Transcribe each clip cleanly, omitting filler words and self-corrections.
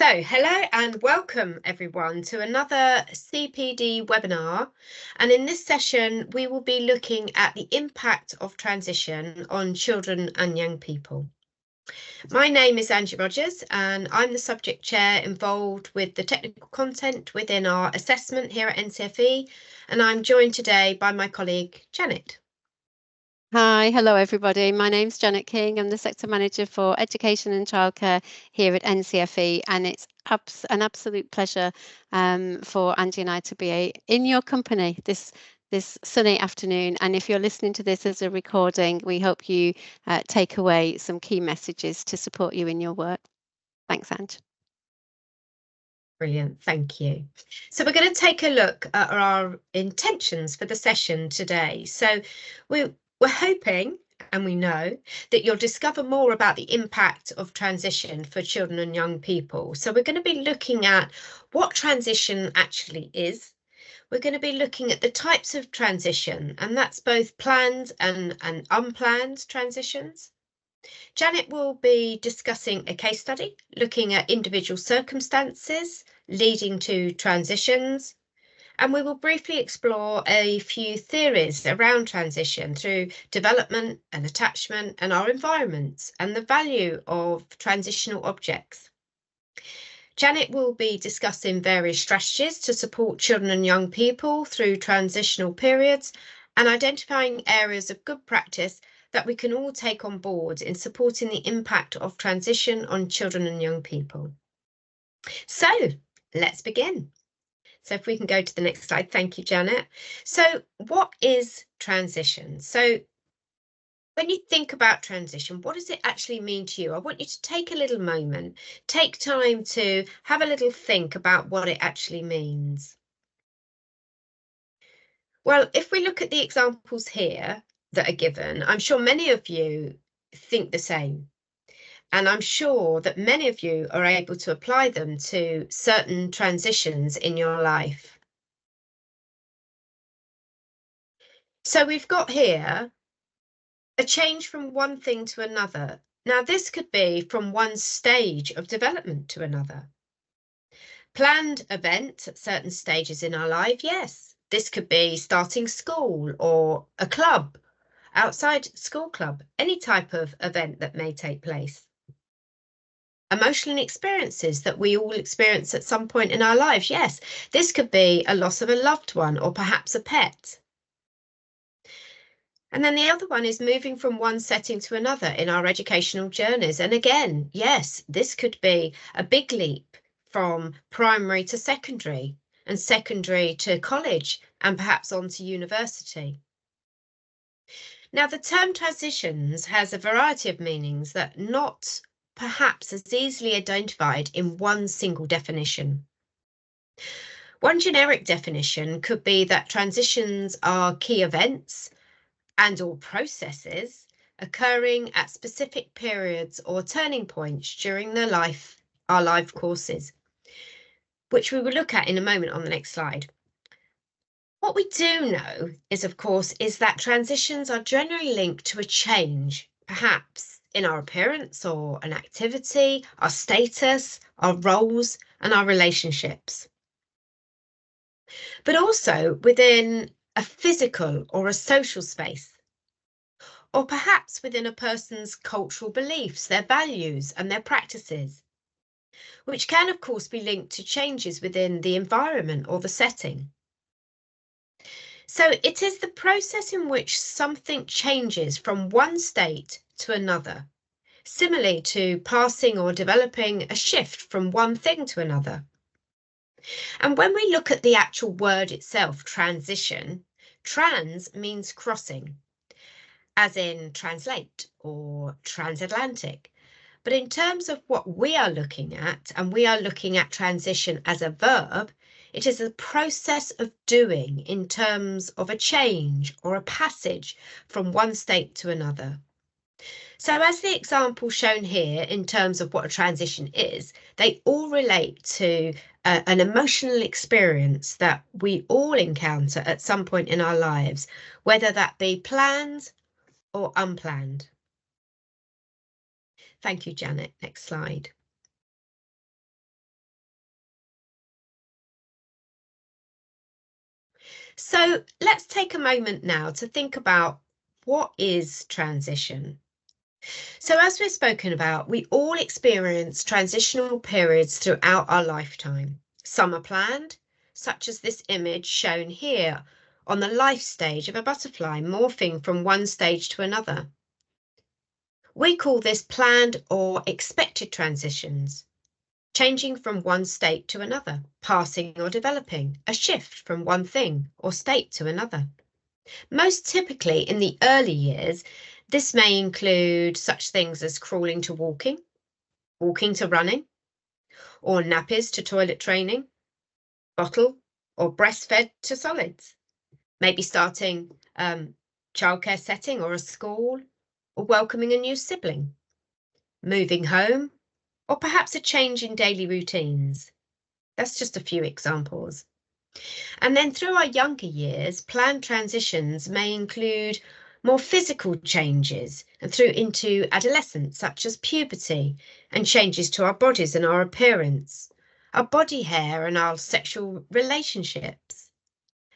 So, hello and welcome everyone to another CPD webinar. And in this session, we will be looking at the impact of transition on children and young people. My name is Angie Rogers and I'm the subject chair involved with the technical content within our assessment here at NCFE. And I'm joined today by my colleague, Janet. Hi, hello everybody. My name's Janet King. I'm the Sector Manager for Education and Childcare here at NCFE, and it's an absolute pleasure for Angie and I to be in your company this sunny afternoon. And if you're listening to this as a recording, we hope you take away some key messages to support you in your work. Thanks, Ange. Brilliant, thank you. So we're going to take a look at our intentions for the session today. So we're hoping, and we know, that you'll discover more about the impact of transition for children and young people. So we're going to be looking at what transition actually is. We're going to be looking at the types of transition, and that's both planned and unplanned transitions. Janet will be discussing a case study, looking at individual circumstances leading to transitions, and we will briefly explore a few theories around transition through development and attachment and our environments and the value of transitional objects. Janet will be discussing various strategies to support children and young people through transitional periods and identifying areas of good practice that we can all take on board in supporting the impact of transition on children and young people. So let's begin. So if we can go to the next slide. Thank you, Janet. So what is transition? So when you think about transition, what does it actually mean to you? I want you to take a little moment, take time to have a little think about what it actually means. Well, if we look at the examples here that are given, I'm sure many of you think the same. And I'm sure that many of you are able to apply them to certain transitions in your life. So we've got here a change from one thing to another. Now, this could be from one stage of development to another. Planned events at certain stages in our life, yes. This could be starting school or a club, outside school club, any type of event that may take place. Emotional experiences that we all experience at some point in our lives, yes. This could be a loss of a loved one or perhaps a pet. And then the other one is moving from one setting to another in our educational journeys. And again, yes, this could be a big leap from primary to secondary and secondary to college and perhaps on to university. Now, the term transitions has a variety of meanings that not perhaps as easily identified in one single definition. One generic definition could be that transitions are key events and or processes occurring at specific periods or turning points during our life courses, which we will look at in a moment on the next slide. What we do know is, of course, is that transitions are generally linked to a change, perhaps in our appearance or an activity, our status, our roles, and our relationships. But also within a physical or a social space, or perhaps within a person's cultural beliefs, their values and their practices, which can of course be linked to changes within the environment or the setting. So it is the process in which something changes from one state to another, similarly to passing or developing a shift from one thing to another. And when we look at the actual word itself, transition, trans means crossing, as in translate or transatlantic. But in terms of what we are looking at, and we are looking at transition as a verb, it is a process of doing in terms of a change or a passage from one state to another. So as the example shown here in terms of what a transition is, they all relate to an emotional experience that we all encounter at some point in our lives, whether that be planned or unplanned. Thank you, Janet. Next slide. So let's take a moment now to think about what is transition. So as we've spoken about, we all experience transitional periods throughout our lifetime. Some are planned, such as this image shown here on the life stage of a butterfly morphing from one stage to another. We call this planned or expected transitions, changing from one state to another, passing or developing, a shift from one thing or state to another. Most typically in the early years, this may include such things as crawling to walking, walking to running, or nappies to toilet training, bottle or breastfed to solids. Maybe starting childcare setting or a school, or welcoming a new sibling, moving home, or perhaps a change in daily routines. That's just a few examples. And then through our younger years, planned transitions may include more physical changes and through into adolescence, such as puberty and changes to our bodies and our appearance, our body hair and our sexual relationships.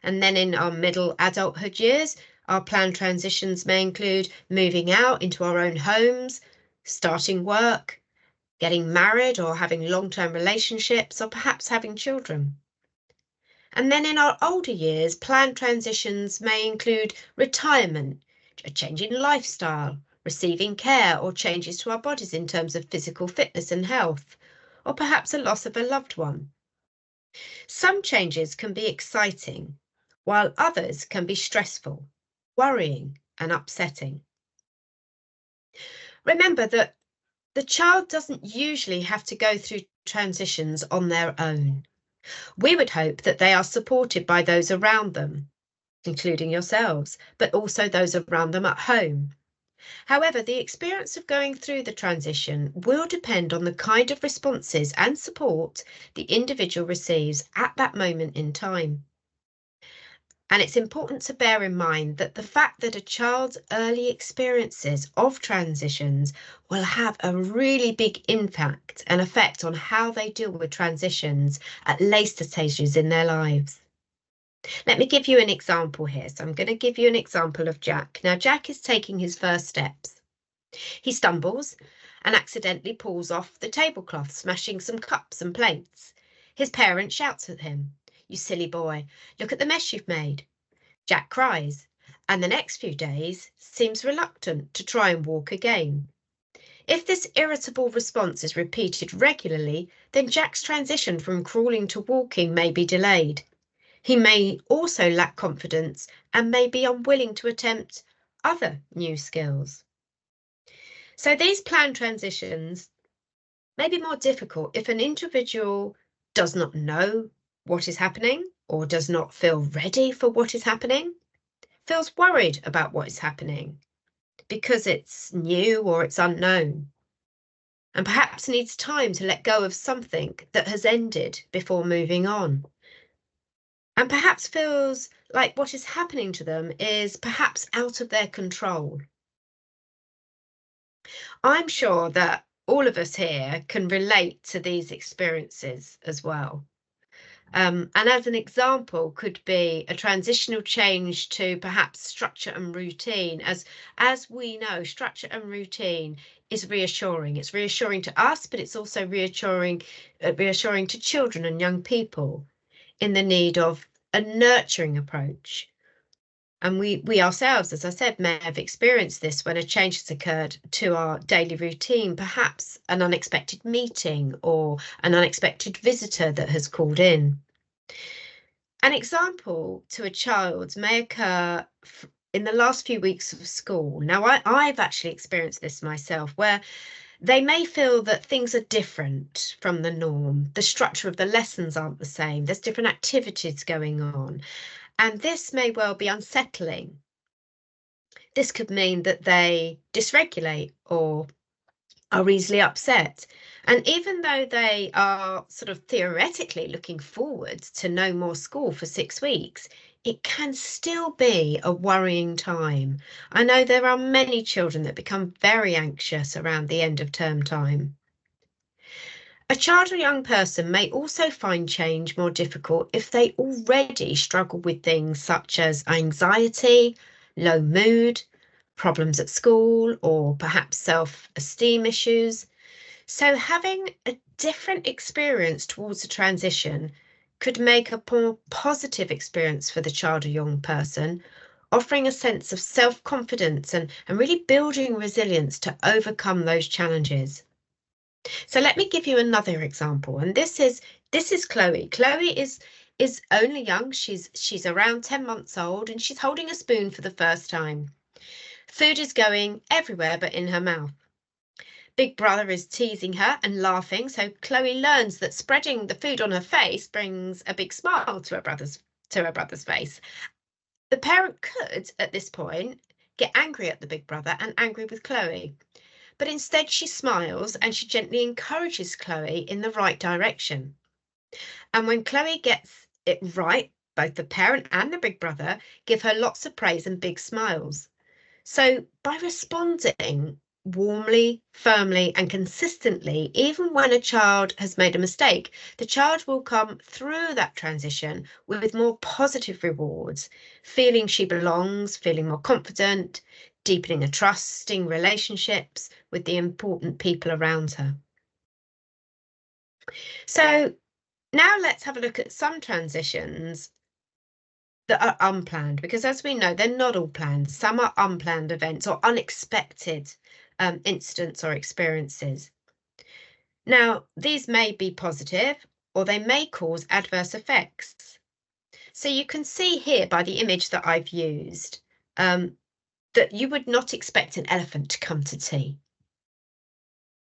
And then in our middle adulthood years, our planned transitions may include moving out into our own homes, starting work, getting married or having long-term relationships, or perhaps having children. And then in our older years, planned transitions may include retirement, a change in lifestyle, receiving care or changes to our bodies in terms of physical fitness and health, or perhaps a loss of a loved one. Some changes can be exciting, while others can be stressful, worrying, and upsetting. Remember that the child doesn't usually have to go through transitions on their own. We would hope that they are supported by those around them, including yourselves, but also those around them at home. However, the experience of going through the transition will depend on the kind of responses and support the individual receives at that moment in time. And it's important to bear in mind that the fact that a child's early experiences of transitions will have a really big impact and effect on how they deal with transitions at later stages in their lives. Let me give you an example here. So I'm going to give you an example of Jack. Now, Jack is taking his first steps. He stumbles and accidentally pulls off the tablecloth, smashing some cups and plates. His parent shouts at him, "You silly boy, look at the mess you've made." Jack cries, and the next few days seems reluctant to try and walk again. If this irritable response is repeated regularly, then Jack's transition from crawling to walking may be delayed. He may also lack confidence and may be unwilling to attempt other new skills. So these planned transitions may be more difficult if an individual does not know what is happening or does not feel ready for what is happening, feels worried about what is happening because it's new or it's unknown, and perhaps needs time to let go of something that has ended before moving on. And perhaps feels like what is happening to them is perhaps out of their control. I'm sure that all of us here can relate to these experiences as well. And as an example could be a transitional change to perhaps structure and routine. As we know, structure and routine is reassuring. It's reassuring to us, but it's also reassuring to children and young people in the need of a nurturing approach. And we ourselves, as I said, may have experienced this when a change has occurred to our daily routine, perhaps an unexpected meeting or an unexpected visitor that has called in. An example to a child may occur in the last few weeks of school. Now, I've actually experienced this myself, where they may feel that things are different from the norm. The structure of the lessons aren't the same. There's different activities going on. And this may well be unsettling. This could mean that they dysregulate or are easily upset. And even though they are sort of theoretically looking forward to no more school for 6 weeks, it can still be a worrying time. I know there are many children that become very anxious around the end of term time. A child or young person may also find change more difficult if they already struggle with things such as anxiety, low mood, problems at school, or perhaps self-esteem issues. So having a different experience towards a transition could make a more positive experience for the child or young person, offering a sense of self-confidence and really building resilience to overcome those challenges. So let me give you another example, and this is Chloe. Chloe is only young. She's around 10 months old, and she's holding a spoon for the first time. Food is going everywhere but in her mouth. Big brother is teasing her and laughing, so Chloe learns that spreading the food on her face brings a big smile to her brother's face. The parent could, at this point, get angry at the big brother and angry with Chloe. But instead she smiles and she gently encourages Chloe in the right direction. And when Chloe gets it right, both the parent and the big brother give her lots of praise and big smiles. So by responding warmly, firmly and consistently, even when a child has made a mistake, the child will come through that transition with more positive rewards, feeling she belongs, feeling more confident, deepening a trusting relationships with the important people around her. So now let's have a look at some transitions that are unplanned, because as we know, they're not all planned. Some are unplanned events or unexpected incidents or experiences. Now, these may be positive or they may cause adverse effects. So you can see here by the image that I've used that you would not expect an elephant to come to tea.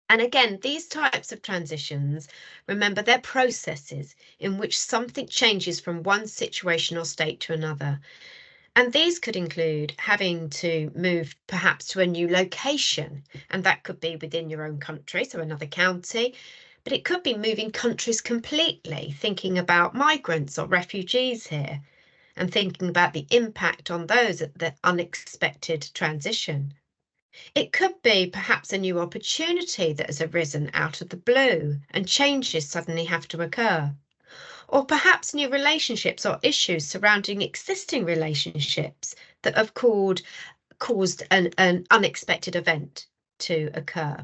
And again, these types of transitions, remember, they're processes in which something changes from one situation or state to another. And these could include having to move perhaps to a new location, and that could be within your own country, so another county, but it could be moving countries completely, thinking about migrants or refugees here, and thinking about the impact on those at the unexpected transition. It could be perhaps a new opportunity that has arisen out of the blue and changes suddenly have to occur. Or perhaps new relationships or issues surrounding existing relationships that have caused an unexpected event to occur.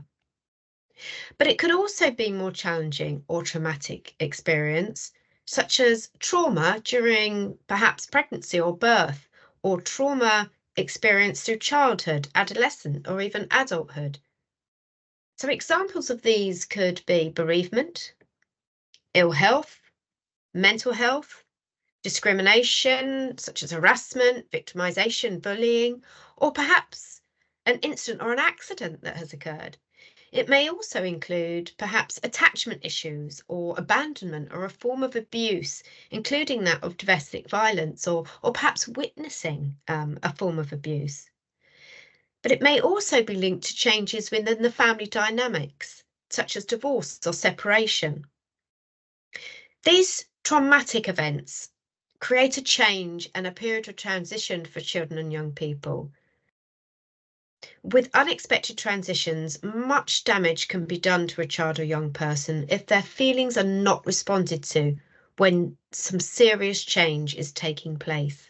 But it could also be more challenging or traumatic experience, such as trauma during perhaps pregnancy or birth, or trauma experienced through childhood, adolescence, or even adulthood. So examples of these could be bereavement, ill health, mental health, discrimination, such as harassment, victimisation, bullying, or perhaps an incident or an accident that has occurred. It may also include perhaps attachment issues or abandonment or a form of abuse, including that of domestic violence or perhaps witnessing a form of abuse. But it may also be linked to changes within the family dynamics, such as divorce or separation. These traumatic events create a change and a period of transition for children and young people. With unexpected transitions, much damage can be done to a child or young person if their feelings are not responded to when some serious change is taking place.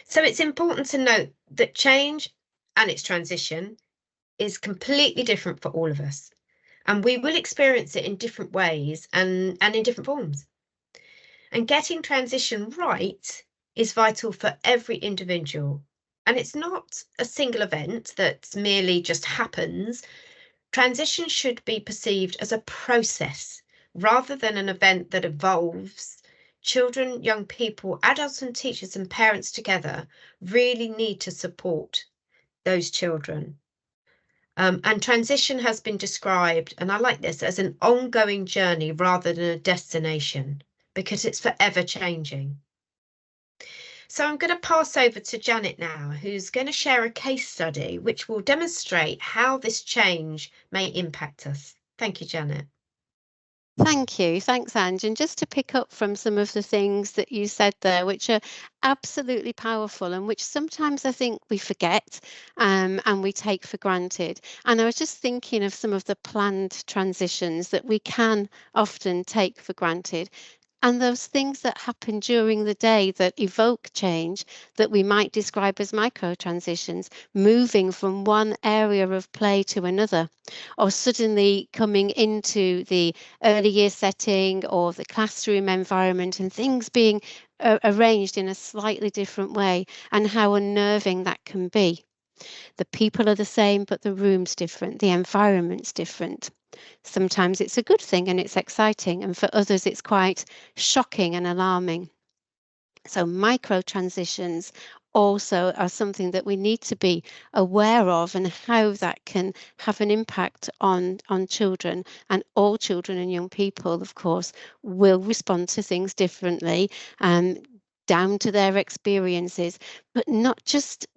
So it's important to note that change and its transition is completely different for all of us, and we will experience it in different ways and in different forms. And getting transition right is vital for every individual. And it's not a single event that merely just happens. Transition should be perceived as a process rather than an event that evolves. Children, young people, adults and teachers and parents together really need to support those children. And transition has been described, and I like this, as an ongoing journey rather than a destination, because it's forever changing. So I'm going to pass over to Janet now, who's going to share a case study which will demonstrate how this change may impact us. Thank you, Janet. Thank you. Thanks, Ange. And just to pick up from some of the things that you said there, which are absolutely powerful and which sometimes I think we forget and we take for granted. And I was just thinking of some of the planned transitions that we can often take for granted. And those things that happen during the day that evoke change that we might describe as micro transitions, moving from one area of play to another, or suddenly coming into the early year setting or the classroom environment and things being arranged in a slightly different way, and how unnerving that can be. The people are the same, but the room's different, the environment's different. Sometimes it's a good thing and it's exciting, and for others it's quite shocking and alarming. So micro transitions also are something that we need to be aware of, and how that can have an impact on children. And all children and young people, of course, will respond to things differently, down to their experiences, but not just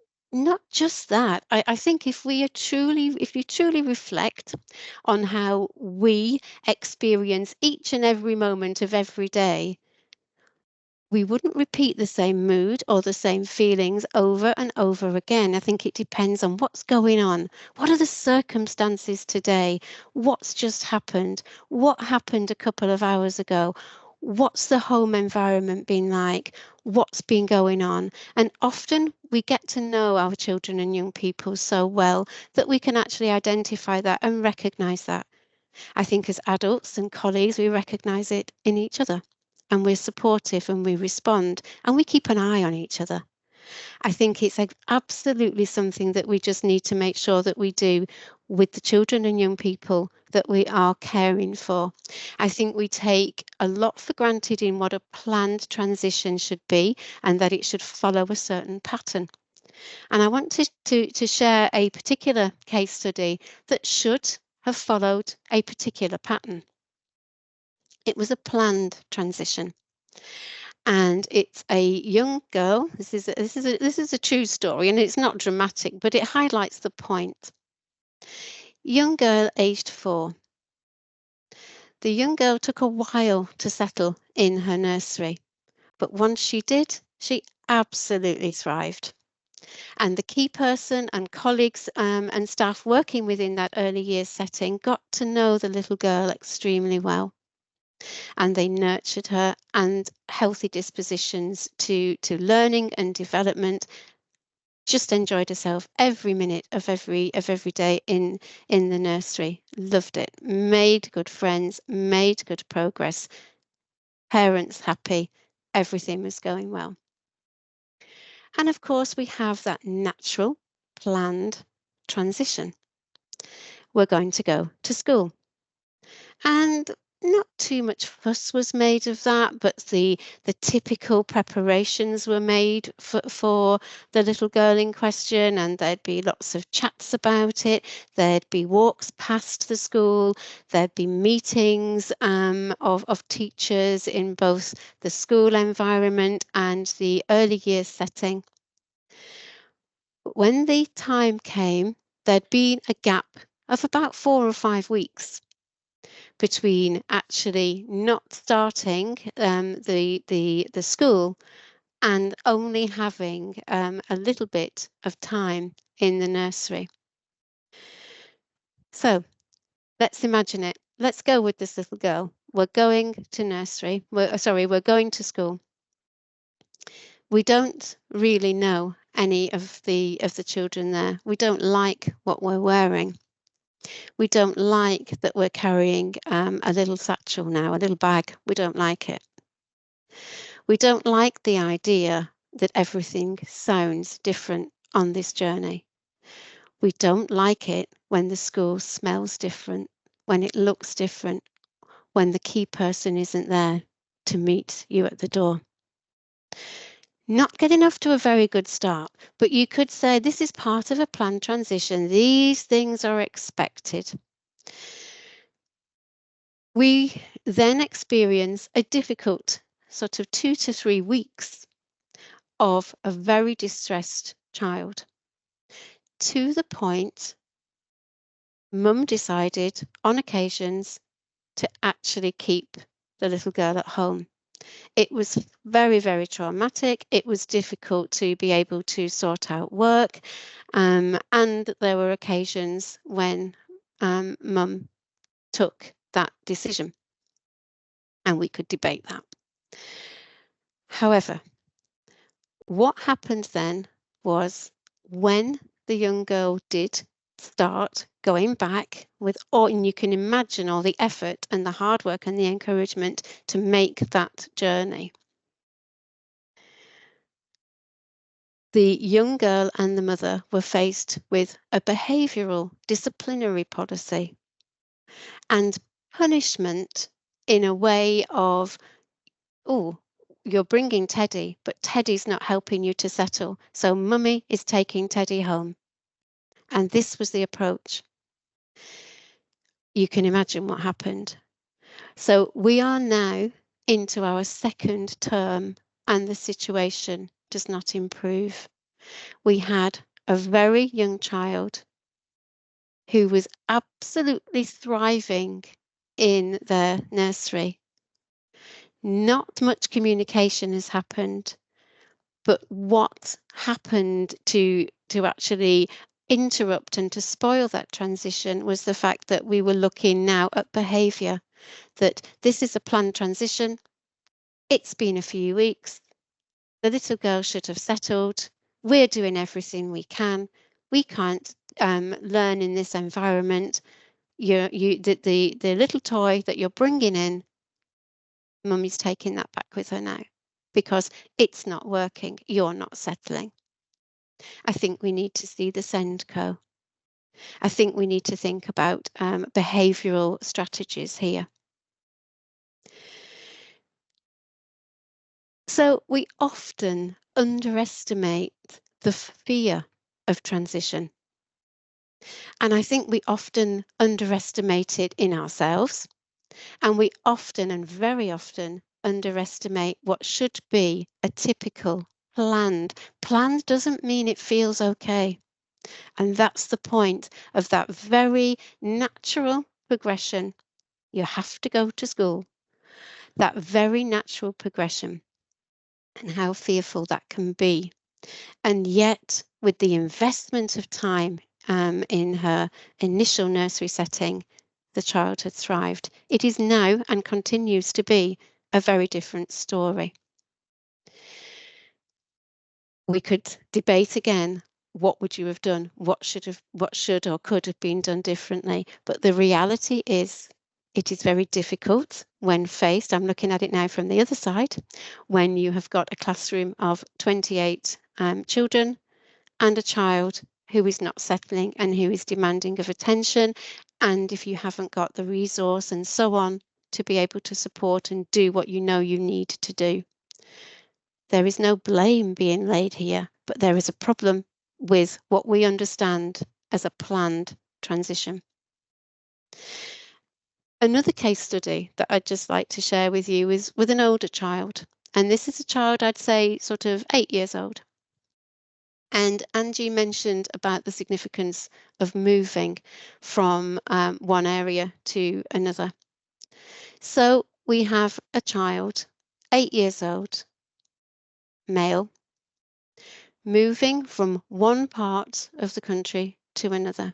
that. I think if you truly reflect on how we experience each and every moment of every day, we wouldn't repeat the same mood or the same feelings over and over again. I think it depends on what's going on. What are the circumstances today? What's just happened? What happened a couple of hours ago? What's the home environment been like? What's been going on? And often we get to know our children and young people so well that we can actually identify that and recognise that. I think as adults and colleagues, we recognise it in each other, and we're supportive and we respond and we keep an eye on each other. I think it's absolutely something that we just need to make sure that we do with the children and young people that we are caring for. I think we take a lot for granted in what a planned transition should be, and that it should follow a certain pattern. And I want to share a particular case study that should have followed a particular pattern. It was a planned transition, and it's a young girl. This is a true story, and it's not dramatic, but it highlights the point. Young girl, aged 4. The young girl took a while to settle in her nursery, but once she did, she absolutely thrived. And the key person and colleagues and staff working within that early years setting got to know the little girl extremely well, and they nurtured her, and healthy dispositions to learning and development. Just enjoyed herself every minute of every day in the nursery. Loved it. Made good friends, made good progress. Parents happy. Everything was going well. And of course, we have that natural, planned transition. We're going to go to school. And not too much fuss was made of that, but the typical preparations were made for the little girl in question, and there'd be lots of chats about it. There'd be walks past the school. There'd be meetings of teachers in both the school environment and the early years setting. But when the time came, there'd been a gap of about 4 or 5 weeks between actually not starting the school and only having a little bit of time in the nursery. So let's imagine it. Let's go with this little girl. We're going to nursery. We're going to school. We don't really know any of the children there. We don't like what we're wearing. We don't like that we're carrying a little satchel now, a little bag. We don't like it. We don't like the idea that everything sounds different on this journey. We don't like it when the school smells different, when it looks different, when the key person isn't there to meet you at the door. Not getting off to a very good start, but you could say this is part of a planned transition. These things are expected. We then experience a difficult sort of 2 to 3 weeks of a very distressed child, to the point Mum decided on occasions to actually keep the little girl at home. It was very, very traumatic. It was difficult to be able to sort out work. And there were occasions when Mum took that decision, and we could debate that. However, what happened then was, when the young girl did start going back with all, and you can imagine all the effort and the hard work and the encouragement to make that journey. The young girl and the mother were faced with a behavioural disciplinary policy and punishment in a way of, oh, you're bringing Teddy, but Teddy's not helping you to settle, so Mummy is taking Teddy home. And this was the approach. You can imagine what happened. So we are now into our second term, and the situation does not improve. We had a very young child who was absolutely thriving in their nursery. Not much communication has happened, but what happened to actually interrupt and to spoil that transition was the fact that we were looking now at behaviour, that this is a planned transition. It's been a few weeks. The little girl should have settled. We're doing everything we can. We can't learn in this environment. The little toy that you're bringing in, Mummy's taking that back with her now because it's not working. You're not settling. I think we need to see the SENDCO. I think we need to think about behavioural strategies here. So we often underestimate the fear of transition. And I think we often underestimate it in ourselves. And we often, and very often, underestimate what should be a typical planned. Planned doesn't mean it feels okay. And that's the point of that very natural progression. You have to go to school. That very natural progression, and how fearful that can be. And yet, with the investment of time in her initial nursery setting, the child had thrived. It is now and continues to be a very different story. We could debate again, what would you have done? What should or could have been done differently? But the reality is, it is very difficult when faced, I'm looking at it now from the other side, when you have got a classroom of 28 children and a child who is not settling and who is demanding of attention, and if you haven't got the resource and so on to be able to support and do what you know you need to do. There is no blame being laid here, but there is a problem with what we understand as a planned transition. Another case study that I'd just like to share with you is with an older child. And this is a child, I'd say, sort of 8 years old. And Angie mentioned about the significance of moving from one area to another. So we have a child, 8 years old, male, moving from one part of the country to another.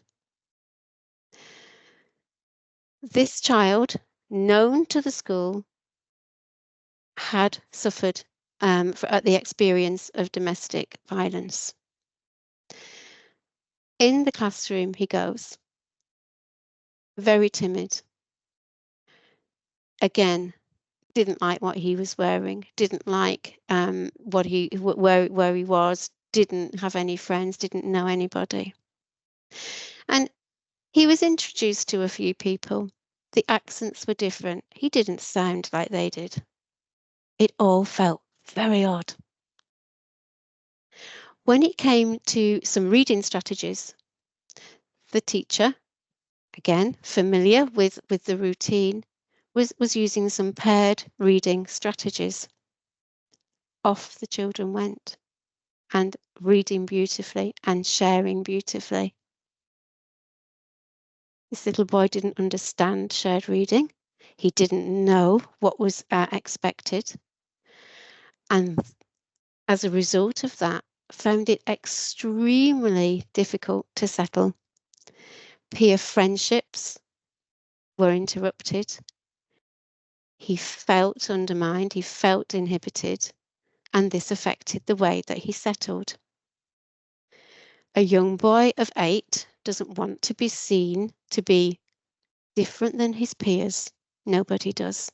This child, known to the school, had suffered at the experience of domestic violence. In the classroom he goes, very timid. Again, didn't like what he was wearing, didn't like where he was, didn't have any friends, didn't know anybody. And he was introduced to a few people. The accents were different. He didn't sound like they did. It all felt very odd. When it came to some reading strategies, the teacher, again familiar with the routine, was using some paired reading strategies. Off the children went, and reading beautifully and sharing beautifully. This little boy didn't understand shared reading. He didn't know what was expected. And as a result of that, found it extremely difficult to settle. Peer friendships were interrupted. He felt undermined, he felt inhibited, and this affected the way that he settled. A young boy of 8 doesn't want to be seen to be different than his peers. Nobody does.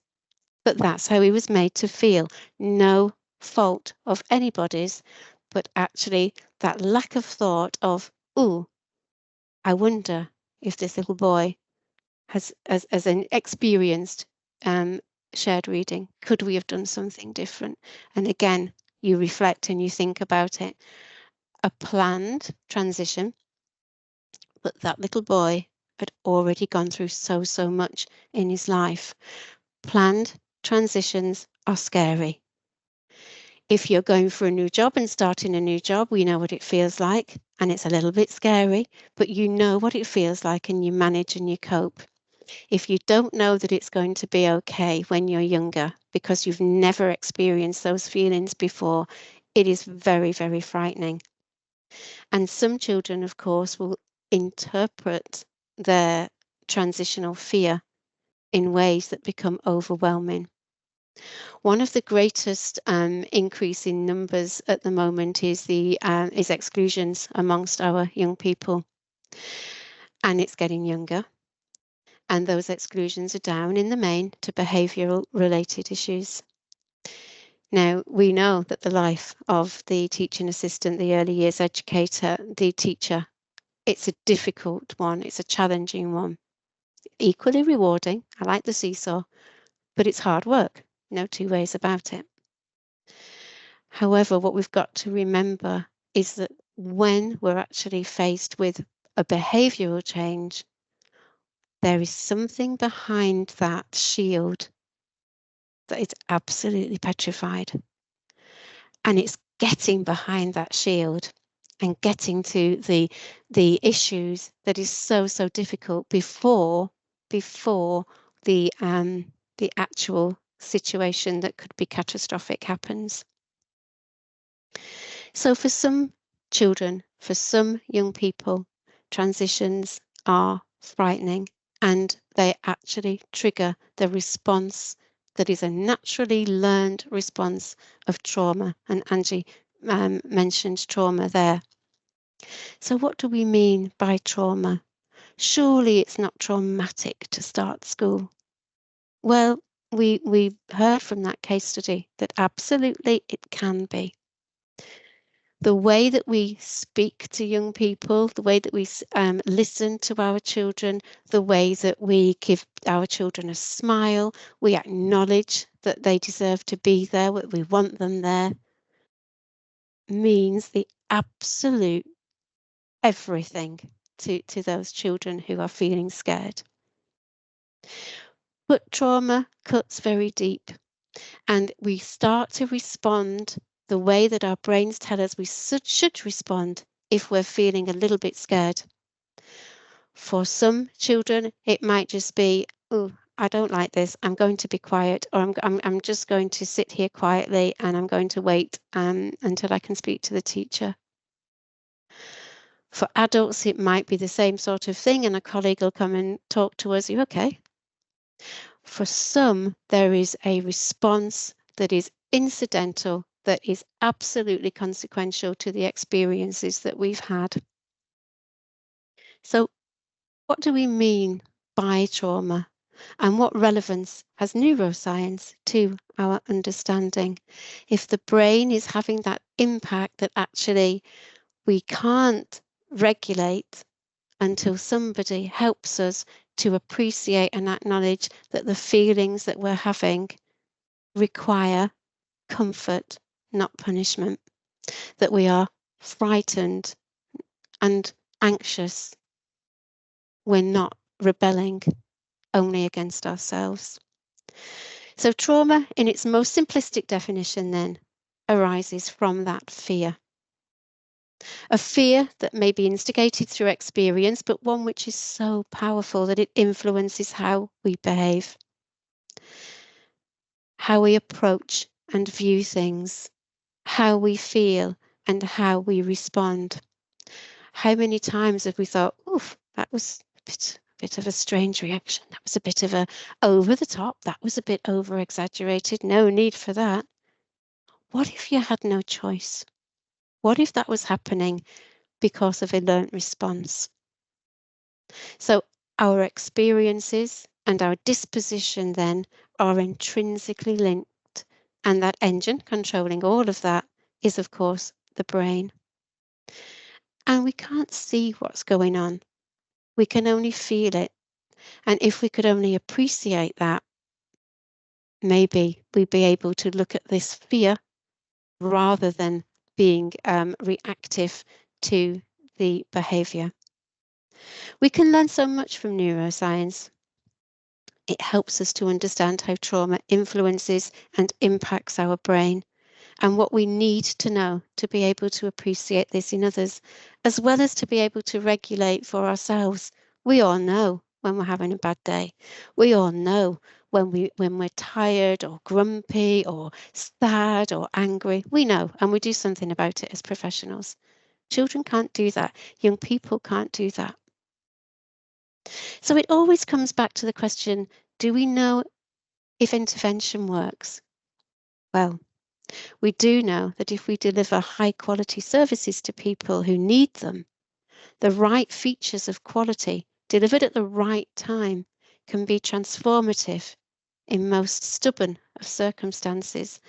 But that's how he was made to feel. No fault of anybody's, but actually that lack of thought of, oh, I wonder if this little boy has an experienced shared reading. Could we have done something different? And again, you reflect and you think about it. A planned transition, but that little boy had already gone through so much in his life. Planned transitions are scary. If you're going for a new job and starting a new job, we know what it feels like, and it's a little bit scary, but you know what it feels like and you manage and you cope. If you don't know that it's going to be okay when you're younger, because you've never experienced those feelings before, it is very, very frightening. And some children, of course, will interpret their transitional fear in ways that become overwhelming. One of the greatest increase in numbers at the moment is exclusions amongst our young people, and it's getting younger. And those exclusions are down in the main to behavioural related issues. Now, we know that the life of the teaching assistant, the early years educator, the teacher, it's a difficult one, it's a challenging one. Equally rewarding, I like the seesaw, but it's hard work, no two ways about it. However, what we've got to remember is that when we're actually faced with a behavioural change, there is something behind that shield that is absolutely petrified. And it's getting behind that shield and getting to the issues that is so difficult before the actual situation that could be catastrophic happens. So for some children, for some young people, transitions are frightening, and they actually trigger the response that is a naturally learned response of trauma. And Angie mentioned trauma there. So what do we mean by trauma? Surely it's not traumatic to start school. Well, we heard from that case study that absolutely it can be. The way that we speak to young people, the way that we listen to our children, the way that we give our children a smile, we acknowledge that they deserve to be there, we want them there, means the absolute everything to those children who are feeling scared. But trauma cuts very deep, and we start to respond the way that our brains tell us we should respond if we're feeling a little bit scared. For some children, it might just be, oh, I don't like this, I'm going to be quiet, or I'm just going to sit here quietly and I'm going to wait until I can speak to the teacher. For adults, it might be the same sort of thing, and a colleague will come and talk to us, are you okay? For some, there is a response that is incidental, that is absolutely consequential to the experiences that we've had. So what do we mean by trauma, and what relevance has neuroscience to our understanding? If the brain is having that impact that actually we can't regulate until somebody helps us to appreciate and acknowledge that the feelings that we're having require comfort, not punishment, that we are frightened and anxious, we're not rebelling only against ourselves. So trauma, in its most simplistic definition then, arises from that fear. A fear that may be instigated through experience, but one which is so powerful that it influences how we behave. How we approach and view things, how we feel and how we respond. How many times have we thought, oof, that was a bit of a strange reaction. That was a bit of a over the top. That was a bit over exaggerated. No need for that. What if you had no choice? What if that was happening because of a learnt response? So our experiences and our disposition then are intrinsically linked, and that engine controlling all of that is, of course, the brain. And we can't see what's going on. We can only feel it. And if we could only appreciate that, maybe we'd be able to look at this fear rather than being reactive to the behavior. We can learn so much from neuroscience. It helps us to understand how trauma influences and impacts our brain and what we need to know to be able to appreciate this in others, as well as to be able to regulate for ourselves. We all know when we're having a bad day. We all know when we're tired or grumpy or sad or angry. We know, and we do something about it as professionals. Children can't do that. Young people can't do that. So it always comes back to the question, do we know if intervention works? Well, we do know that if we deliver high quality services to people who need them, the right features of quality delivered at the right time can be transformative in most stubborn of circumstances.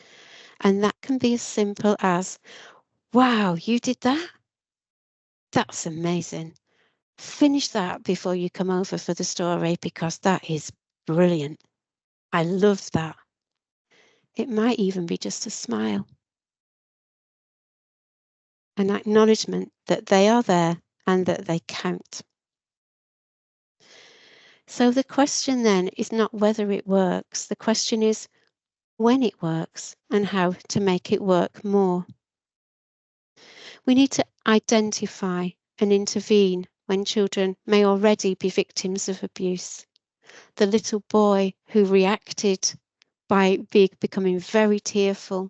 And that can be as simple as, wow, you did that? That's amazing. Finish that before you come over for the story because that is brilliant. I love that. It might even be just a smile. An acknowledgement that they are there and that they count. So the question then is not whether it works. The question is when it works and how to make it work more. We need to identify and intervene when children may already be victims of abuse. The little boy who reacted by becoming very tearful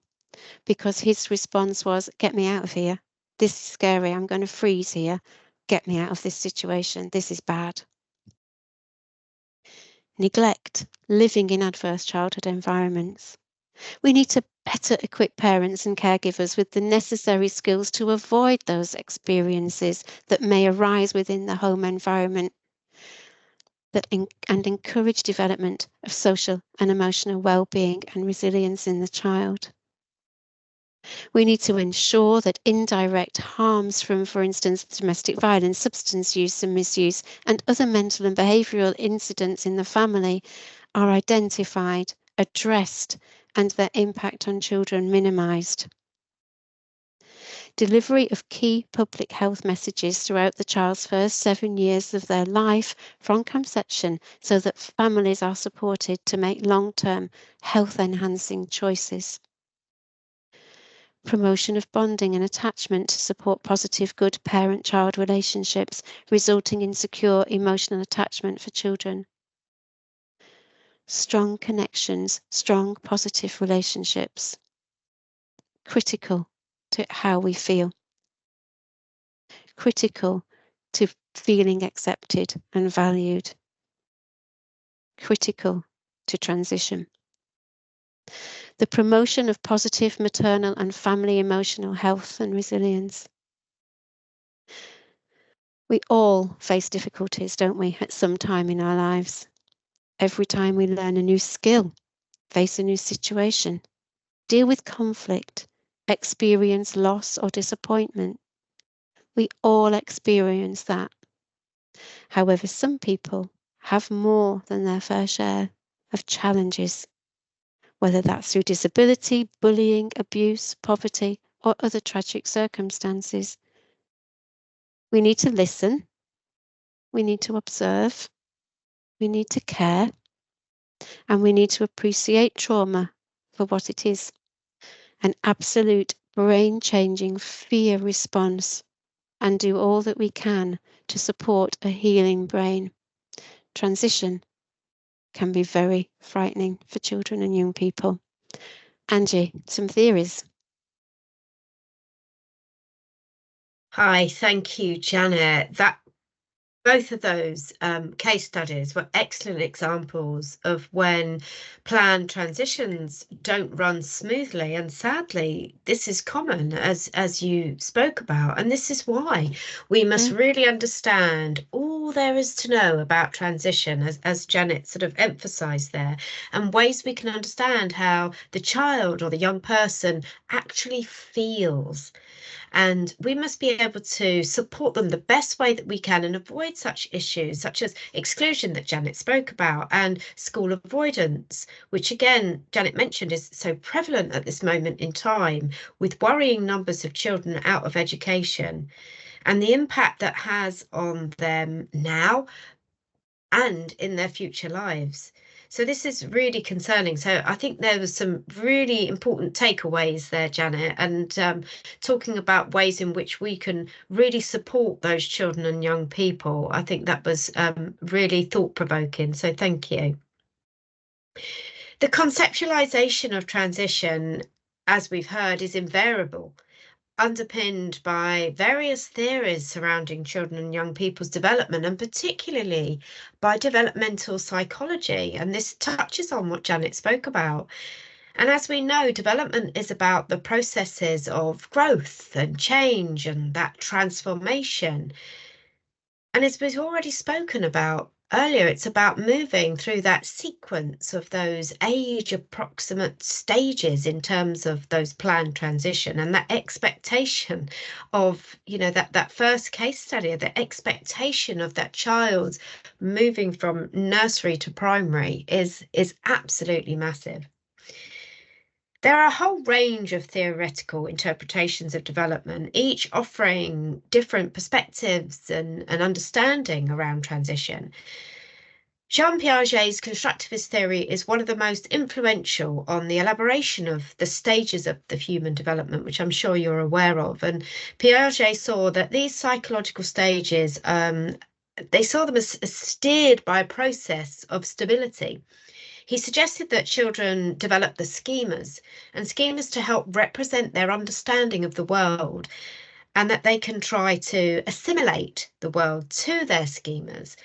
because his response was, get me out of here. This is scary. I'm going to freeze here. Get me out of this situation. This is bad. Neglect, living in adverse childhood environments. We need to better equip parents and caregivers with the necessary skills to avoid those experiences that may arise within the home environment and encourage development of social and emotional well-being and resilience in the child. We need to ensure that indirect harms from, for instance, domestic violence, substance use and misuse, and other mental and behavioural incidents in the family are identified, addressed, and their impact on children minimised. Delivery of key public health messages throughout the child's first 7 years of their life from conception so that families are supported to make long-term health-enhancing choices. Promotion of bonding and attachment to support positive, good parent-child relationships, resulting in secure emotional attachment for children. Strong connections, strong positive relationships. Critical to how we feel. Critical to feeling accepted and valued. Critical to transition. The promotion of positive maternal and family emotional health and resilience. We all face difficulties, don't we, at some time in our lives. Every time we learn a new skill, face a new situation, deal with conflict, experience loss or disappointment. We all experience that. However, some people have more than their fair share of challenges, whether that's through disability, bullying, abuse, poverty, or other tragic circumstances. We need to listen, we need to observe, we need to care, and we need to appreciate trauma for what it is, an absolute brain-changing fear response, and do all that we can to support a healing brain. Transition can be very frightening for children and young people. Angie, some theories. Hi, thank you, Janet. Both of those case studies were excellent examples of when planned transitions don't run smoothly. And sadly, this is common, as you spoke about. And this is why we must really understand all there is to know about transition, as Janet sort of emphasised there, and ways we can understand how the child or the young person actually feels. And we must be able to support them the best way that we can and avoid such issues such as exclusion that Janet spoke about and school avoidance, which again, Janet mentioned is so prevalent at this moment in time with worrying numbers of children out of education and the impact that has on them now and in their future lives. So this is really concerning. So I think there was some really important takeaways there, Janet, and talking about ways in which we can really support those children and young people. I think that was really thought-provoking. So thank you. The conceptualization of transition, as we've heard, is invariable, underpinned by various theories surrounding children and young people's development, and particularly by developmental psychology. And this touches on what Janet spoke about. And as we know, development is about the processes of growth and change and that transformation. And as we've already spoken about earlier, it's about moving through that sequence of those age approximate stages in terms of those planned transition and that expectation of, that first case study, the expectation of that child moving from nursery to primary is absolutely massive. There are a whole range of theoretical interpretations of development, each offering different perspectives and understanding around transition. Jean Piaget's constructivist theory is one of the most influential on the elaboration of the stages of the human development, which I'm sure you're aware of. And Piaget saw that these psychological stages, they saw them as steered by a process of stability. He suggested that children develop the schemas to help represent their understanding of the world and that they can try to assimilate the world to their schemas.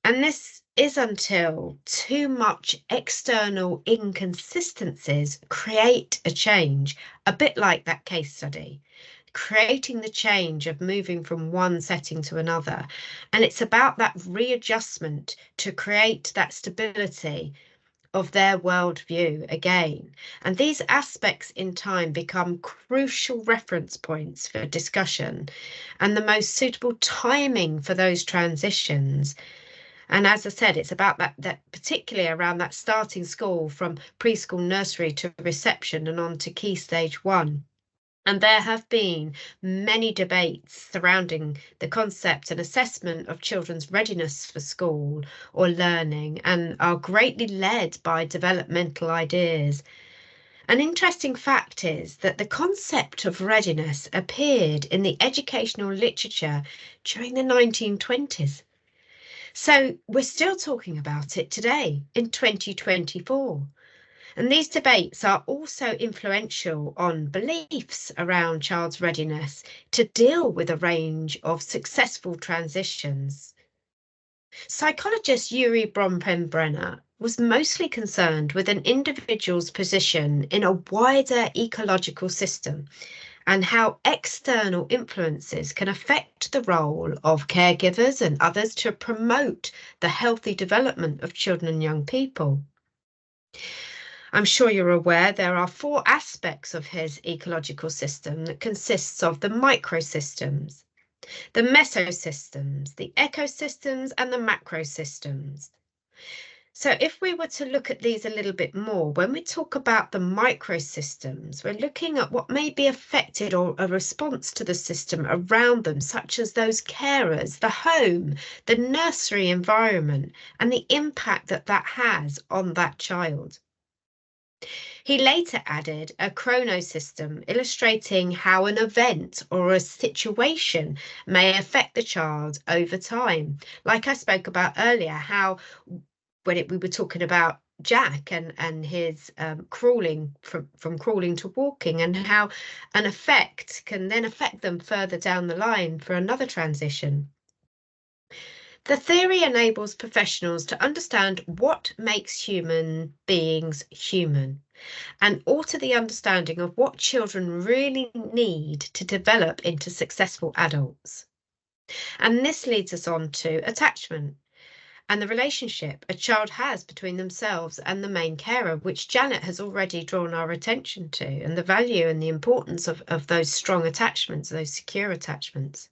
And this is until too much external inconsistencies create a change, a bit like that case study, creating the change of moving from one setting to another. And it's about that readjustment to create that stability of their worldview again. And these aspects in time become crucial reference points for discussion and the most suitable timing for those transitions. And as I said, it's about that particularly around that starting school from preschool, nursery to reception and on to key stage 1. And there have been many debates surrounding the concept and assessment of children's readiness for school or learning and are greatly led by developmental ideas. An interesting fact is that the concept of readiness appeared in the educational literature during the 1920s. So we're still talking about it today in 2024. And these debates are also influential on beliefs around child's readiness to deal with a range of successful transitions. Psychologist Urie Bronfenbrenner was mostly concerned with an individual's position in a wider ecological system and how external influences can affect the role of caregivers and others to promote the healthy development of children and young people. I'm sure you're aware there are 4 aspects of his ecological system that consists of the microsystems, the mesosystems, the ecosystems, and the macrosystems. So if we were to look at these a little bit more, when we talk about the microsystems, we're looking at what may be affected or a response to the system around them, such as those carers, the home, the nursery environment, and the impact that that has on that child. He later added a chronosystem illustrating how an event or a situation may affect the child over time. Like I spoke about earlier, how we were talking about Jack and his crawling from crawling to walking, and how an effect can then affect them further down the line for another transition. The theory enables professionals to understand what makes human beings human and alter the understanding of what children really need to develop into successful adults. And this leads us on to attachment and the relationship a child has between themselves and the main carer, which Janet has already drawn our attention to, and the value and the importance of those strong attachments, those secure attachments.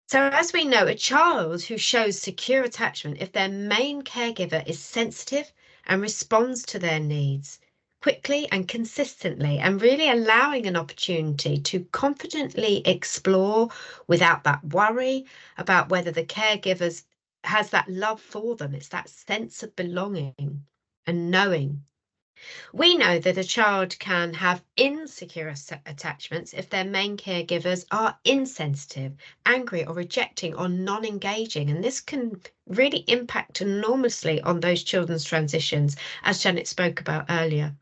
So as we know, a child who shows secure attachment, if their main caregiver is sensitive and responds to their needs quickly and consistently, and really allowing an opportunity to confidently explore without that worry about whether the caregivers has that love for them. It's that sense of belonging and knowing. We know that a child can have insecure attachments if their main caregivers are insensitive, angry or rejecting or non-engaging, and this can really impact enormously on those children's transitions, as Janet spoke about earlier.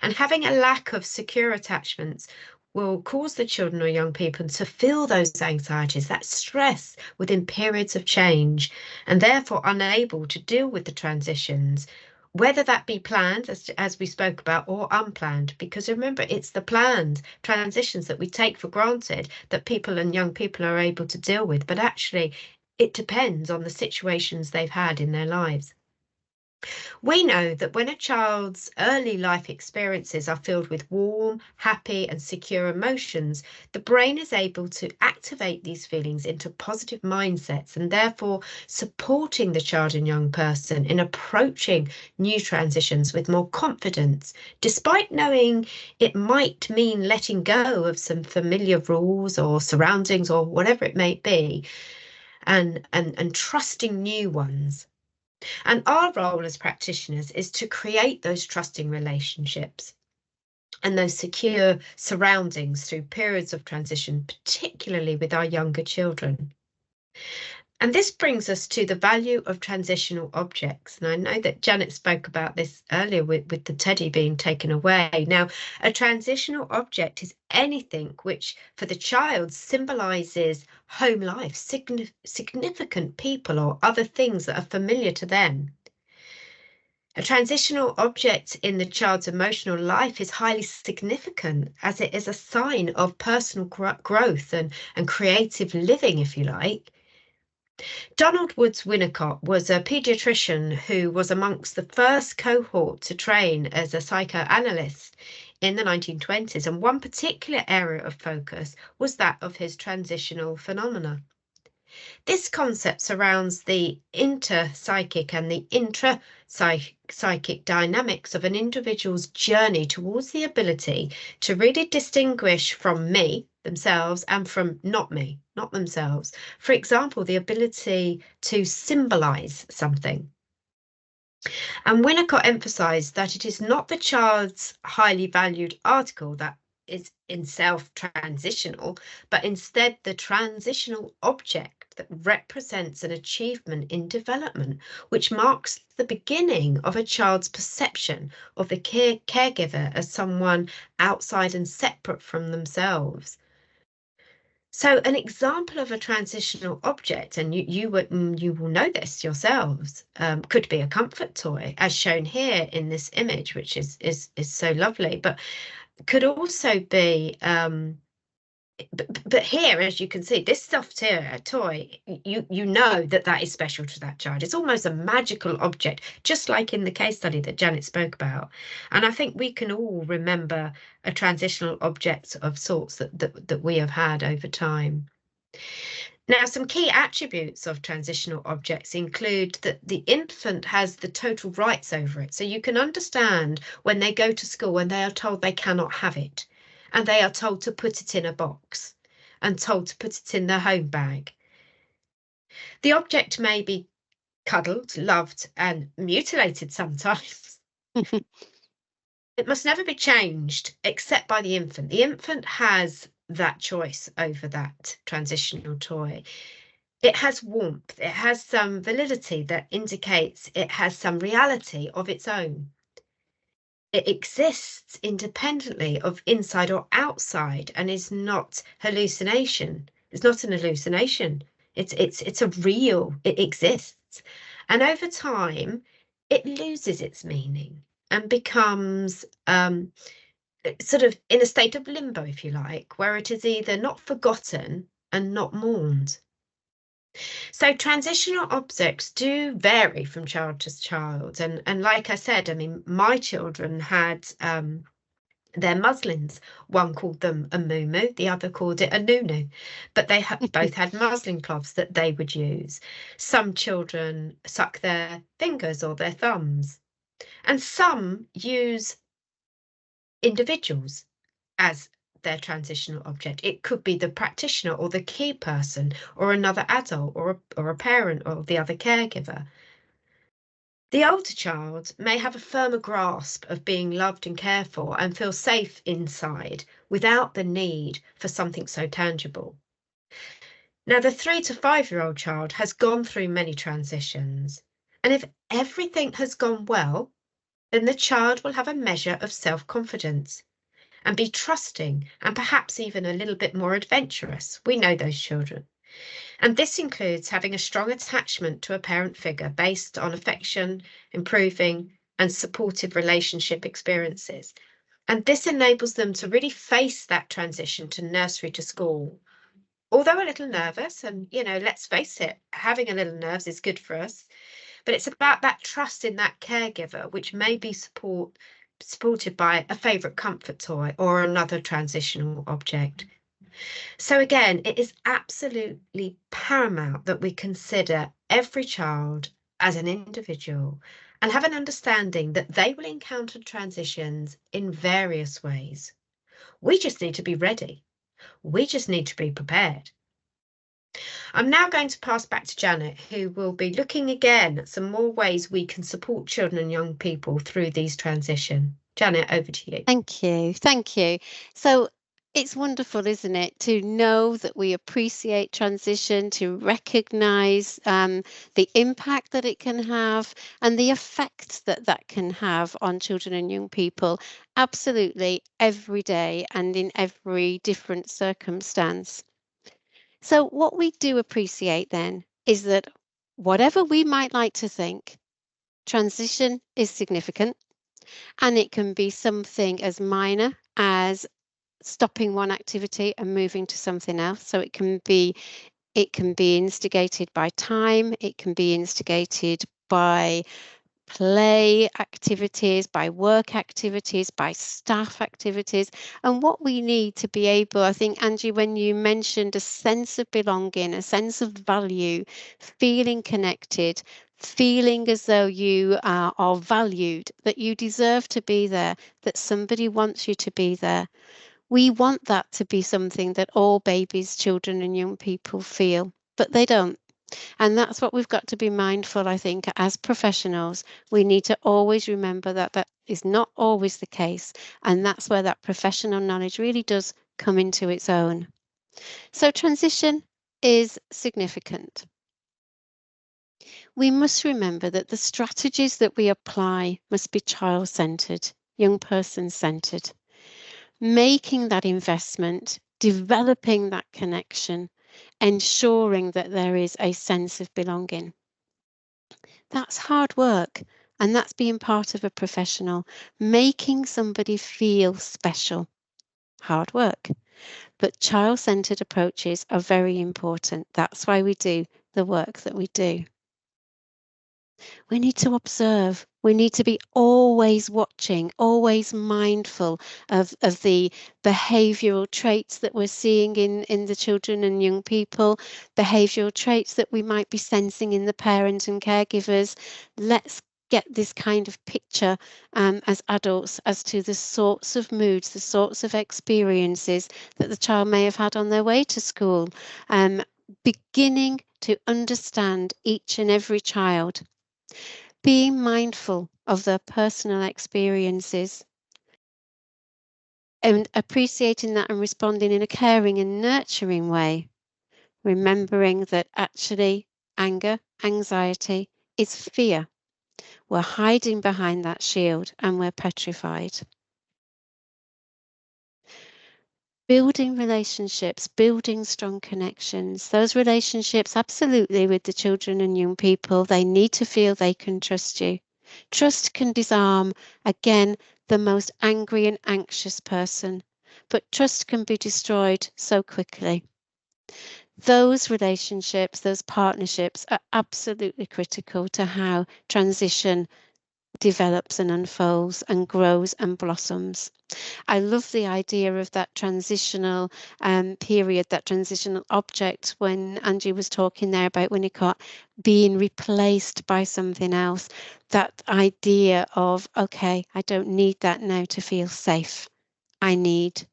And having a lack of secure attachments will cause the children or young people to feel those anxieties, that stress within periods of change, and therefore unable to deal with the transitions, whether that be planned, as we spoke about, or unplanned. Because remember, it's the planned transitions that we take for granted that people and young people are able to deal with, but actually it depends on the situations they've had in their lives. We know that when a child's early life experiences are filled with warm, happy and secure emotions, the brain is able to activate these feelings into positive mindsets, and therefore supporting the child and young person in approaching new transitions with more confidence, despite knowing it might mean letting go of some familiar rules or surroundings or whatever it may be, and trusting new ones. And our role as practitioners is to create those trusting relationships and those secure surroundings through periods of transition, particularly with our younger children. And this brings us to the value of transitional objects. And I know that Janet spoke about this earlier with the teddy being taken away. Now, a transitional object is anything which for the child symbolises home life, significant people or other things that are familiar to them. A transitional object in the child's emotional life is highly significant, as it is a sign of personal growth and creative living, if you like. Donald Woods Winnicott was a paediatrician who was amongst the first cohort to train as a psychoanalyst in the 1920s, and one particular area of focus was that of his transitional phenomena. This concept surrounds the interpsychic and the intrapsychic dynamics of an individual's journey towards the ability to really distinguish from me, themselves, and from not me, not themselves. For example, the ability to symbolize something. And Winnicott emphasized that it is not the child's highly valued article that is in self transitional, but instead the transitional object that represents an achievement in development, which marks the beginning of a child's perception of the caregiver as someone outside and separate from themselves. So an example of a transitional object, and you will know this yourselves, could be a comfort toy, as shown here in this image, which is so lovely, but could also be but here, as you can see, this stuffed toy, you know that is special to that child. It's almost a magical object, just like in the case study that Janet spoke about. And I think we can all remember a transitional object of sorts that we have had over time. Now, some key attributes of transitional objects include that the infant has the total rights over it. So you can understand when they go to school and they are told they cannot have it, and they are told to put it in a box and told to put it in their home bag. The object may be cuddled, loved, and mutilated sometimes. It must never be changed except by the infant. The infant has that choice over that transitional toy. It has warmth, it has some validity that indicates it has some reality of its own. It exists independently of inside or outside and is not hallucination. It's not an hallucination. It's a real, it exists. And over time, it loses its meaning and becomes sort of in a state of limbo, if you like, where it is either not forgotten and not mourned. So transitional objects do vary from child to child. And like I said, I mean, my children had their muslins. One called them a muumuu, the other called it a nunu, but they both had muslin cloths that they would use. Some children suck their fingers or their thumbs, and some use individuals as their transitional object. It could be the practitioner or the key person or another adult or a parent or the other caregiver. The older child may have a firmer grasp of being loved and cared for and feel safe inside without the need for something so tangible. Now, the 3 to 5-year-old child has gone through many transitions, and if everything has gone well, then the child will have a measure of self-confidence and be trusting and perhaps even a little bit more adventurous. We know those children. And this includes having a strong attachment to a parent figure based on affection, improving and supportive relationship experiences. And this enables them to really face that transition to nursery to school. Although a little nervous, and let's face it, having a little nerves is good for us, but it's about that trust in that caregiver, which may be supported by a favourite comfort toy or another transitional object. So again, it is absolutely paramount that we consider every child as an individual and have an understanding that they will encounter transitions in various ways. We just need to be ready. We just need to be prepared. I'm now going to pass back to Janet, who will be looking again at some more ways we can support children and young people through these transitions. Janet, over to you. Thank you. Thank you. So it's wonderful, isn't it, to know that we appreciate transition, to recognise the impact that it can have and the effect that that can have on children and young people absolutely every day and in every different circumstance. So what we do appreciate then is that whatever we might like to think, transition is significant, and it can be something as minor as stopping one activity and moving to something else. So it can be instigated by time, it can be instigated by play activities, by work activities, by staff activities. And what we need to be able, I think, Angie, when you mentioned a sense of belonging, a sense of value, feeling connected, feeling as though you are valued, that you deserve to be there, that somebody wants you to be there. We want that to be something that all babies, children and young people feel, but they don't. And that's what we've got to be mindful, I think, as professionals. We need to always remember that that is not always the case. And that's where that professional knowledge really does come into its own. So transition is significant. We must remember that the strategies that we apply must be child-centred, young person-centred. Making that investment, developing that connection, ensuring that there is a sense of belonging. That's hard work, and that's being part of a professional, making somebody feel special. Hard work. But child-centred approaches are very important. That's why we do the work that we do. We need to observe. We need to be always watching, always mindful of the behavioural traits that we're seeing in the children and young people, behavioural traits that we might be sensing in the parents and caregivers. Let's get this kind of picture as adults as to the sorts of moods, the sorts of experiences that the child may have had on their way to school. Beginning to understand each and every child. Being mindful of their personal experiences and appreciating that and responding in a caring and nurturing way, remembering that actually anger, anxiety is fear. We're hiding behind that shield and we're petrified. Building relationships, building strong connections. Those relationships, absolutely, with the children and young people, they need to feel they can trust you. Trust can disarm, again, the most angry and anxious person, but trust can be destroyed so quickly. Those relationships, those partnerships are absolutely critical to how transition develops and unfolds and grows and blossoms. I love the idea of that transitional period, that transitional object, when Angie was talking there about Winnicott being replaced by something else. That idea of, okay, I don't need that now to feel safe. I need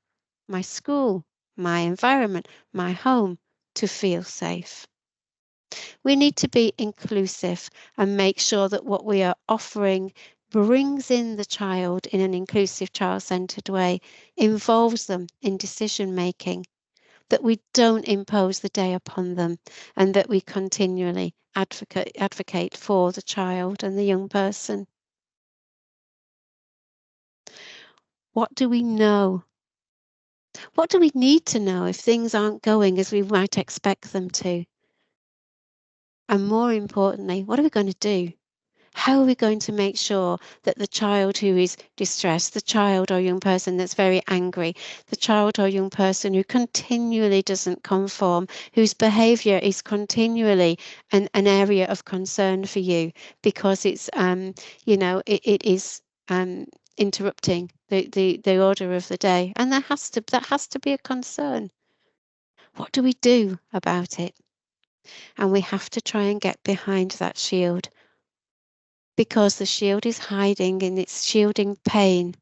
my school, my environment, my home to feel safe. We need to be inclusive and make sure that what we are offering brings in the child in an inclusive, child-centered way, involves them in decision making, that we don't impose the day upon them, and that we continually advocate for the child and the young person. What do we know? What do we need to know if things aren't going as we might expect them to? And more importantly, what are we going to do? How are we going to make sure that the child who is distressed, the child or young person that's very angry, the child or young person who continually doesn't conform, whose behaviour is continually an area of concern for you because it's, it is interrupting the order of the day, and that has to be a concern. What do we do about it? And we have to try and get behind that shield, because the shield is hiding and it's shielding pain.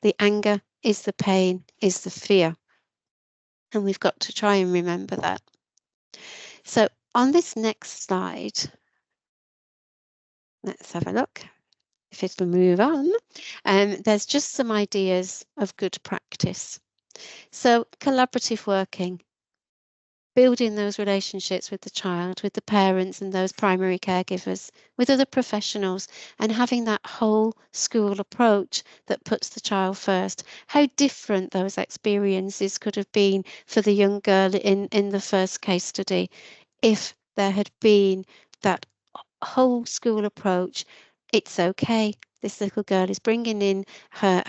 The anger is the pain, is the fear. And we've got to try and remember that. So on this next slide, let's have a look if it'll move on. There's just some ideas of good practice. So collaborative working, building those relationships with the child, with the parents and those primary caregivers, with other professionals, and having that whole school approach that puts the child first. How different those experiences could have been for the young girl in the first case study if there had been that whole school approach. It's okay. This little girl is bringing in her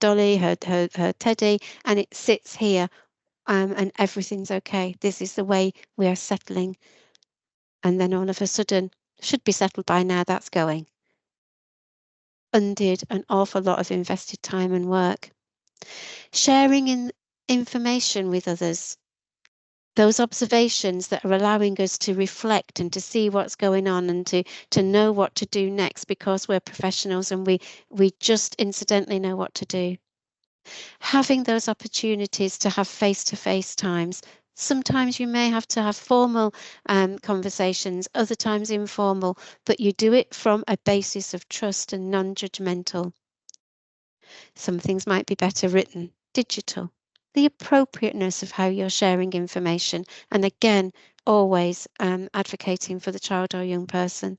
dolly, her teddy, and it sits here. And everything's okay. This is the way we are settling. And then all of a sudden, should be settled by now, that's going. Undid an awful lot of invested time and work. Sharing in information with others. Those observations that are allowing us to reflect and to see what's going on and to know what to do next, because we're professionals and we just incidentally know what to do. Having those opportunities to have face-to-face times. Sometimes you may have to have formal conversations, other times informal, but you do it from a basis of trust and non-judgmental. Some things might be better written, digital. The appropriateness of how you're sharing information, and again, always advocating for the child or young person.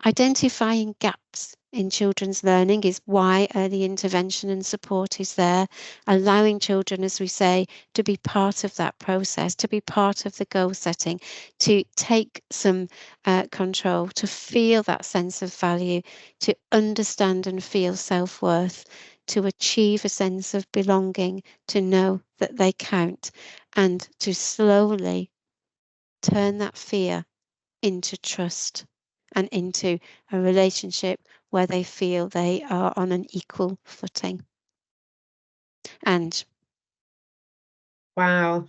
Identifying gaps in children's learning is why early intervention and support is there, allowing children, as we say, to be part of that process, to be part of the goal setting, to take some control, to feel that sense of value, to understand and feel self-worth, to achieve a sense of belonging, to know that they count, and to slowly turn that fear into trust and into a relationship where they feel they are on an equal footing. And wow.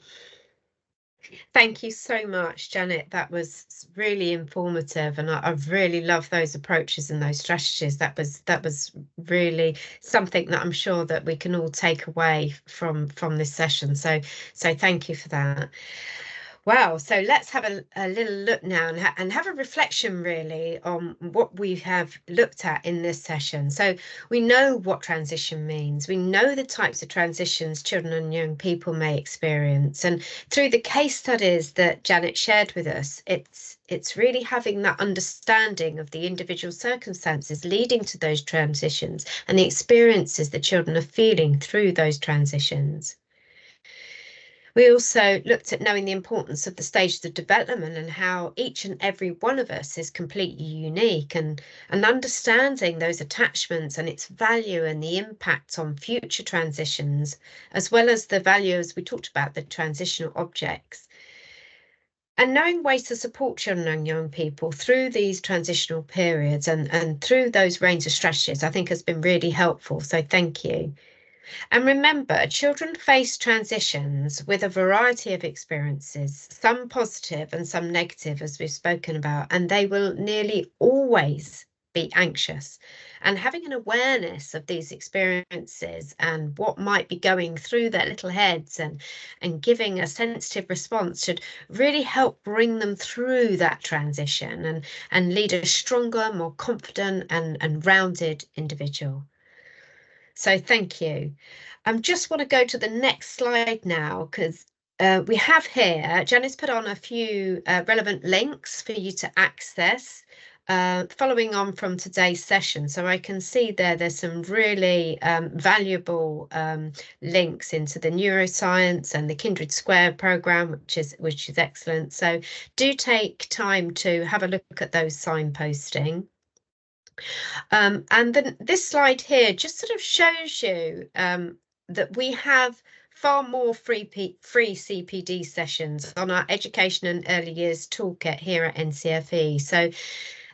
Thank you so much, Janet. That was really informative, and I really love those approaches and those strategies. That was really something that I'm sure that we can all take away from this session. So thank you for that. Wow, so let's have a little look now and have a reflection really on what we have looked at in this session. So we know what transition means. We know the types of transitions children and young people may experience. And through the case studies that Janet shared with us, it's really having that understanding of the individual circumstances leading to those transitions and the experiences that children are feeling through those transitions. We also looked at knowing the importance of the stages of development and how each and every one of us is completely unique, and understanding those attachments and its value and the impact on future transitions, as well as the value, as we talked about, the transitional objects. And knowing ways to support children and young people through these transitional periods and through those range of strategies, I think has been really helpful. So thank you. And remember, children face transitions with a variety of experiences, some positive and some negative, as we've spoken about, and they will nearly always be anxious. And having an awareness of these experiences and what might be going through their little heads and giving a sensitive response should really help bring them through that transition and lead a stronger, more confident and rounded individual. So thank you. I just want to go to the next slide now, because we have here, Janice put on a few relevant links for you to access following on from today's session. So I can see there's some really valuable links into the neuroscience and the Kindred Square program, which is excellent. So do take time to have a look at those signposting. And then this slide here just sort of shows you that we have far more free CPD sessions on our Education and Early Years Toolkit here at NCFE. So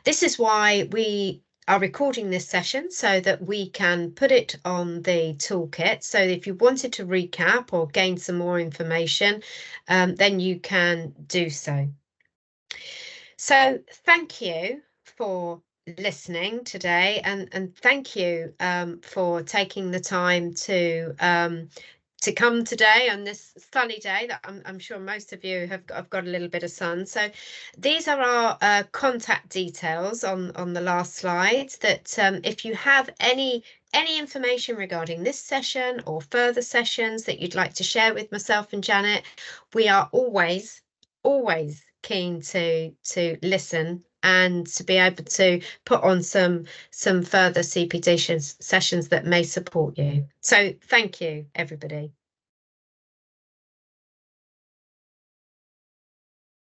this is why we are recording this session, so that we can put it on the toolkit. So if you wanted to recap or gain some more information, then you can do so. So thank you for listening today, and thank you for taking the time to come today on this sunny day that I'm sure most of you have got a little bit of sun. So these are our contact details on the last slide, that if you have any information regarding this session or further sessions that you'd like to share with myself and Janet, we are always keen to listen and to be able to put on some further CPD sessions that may support you. So thank you, everybody.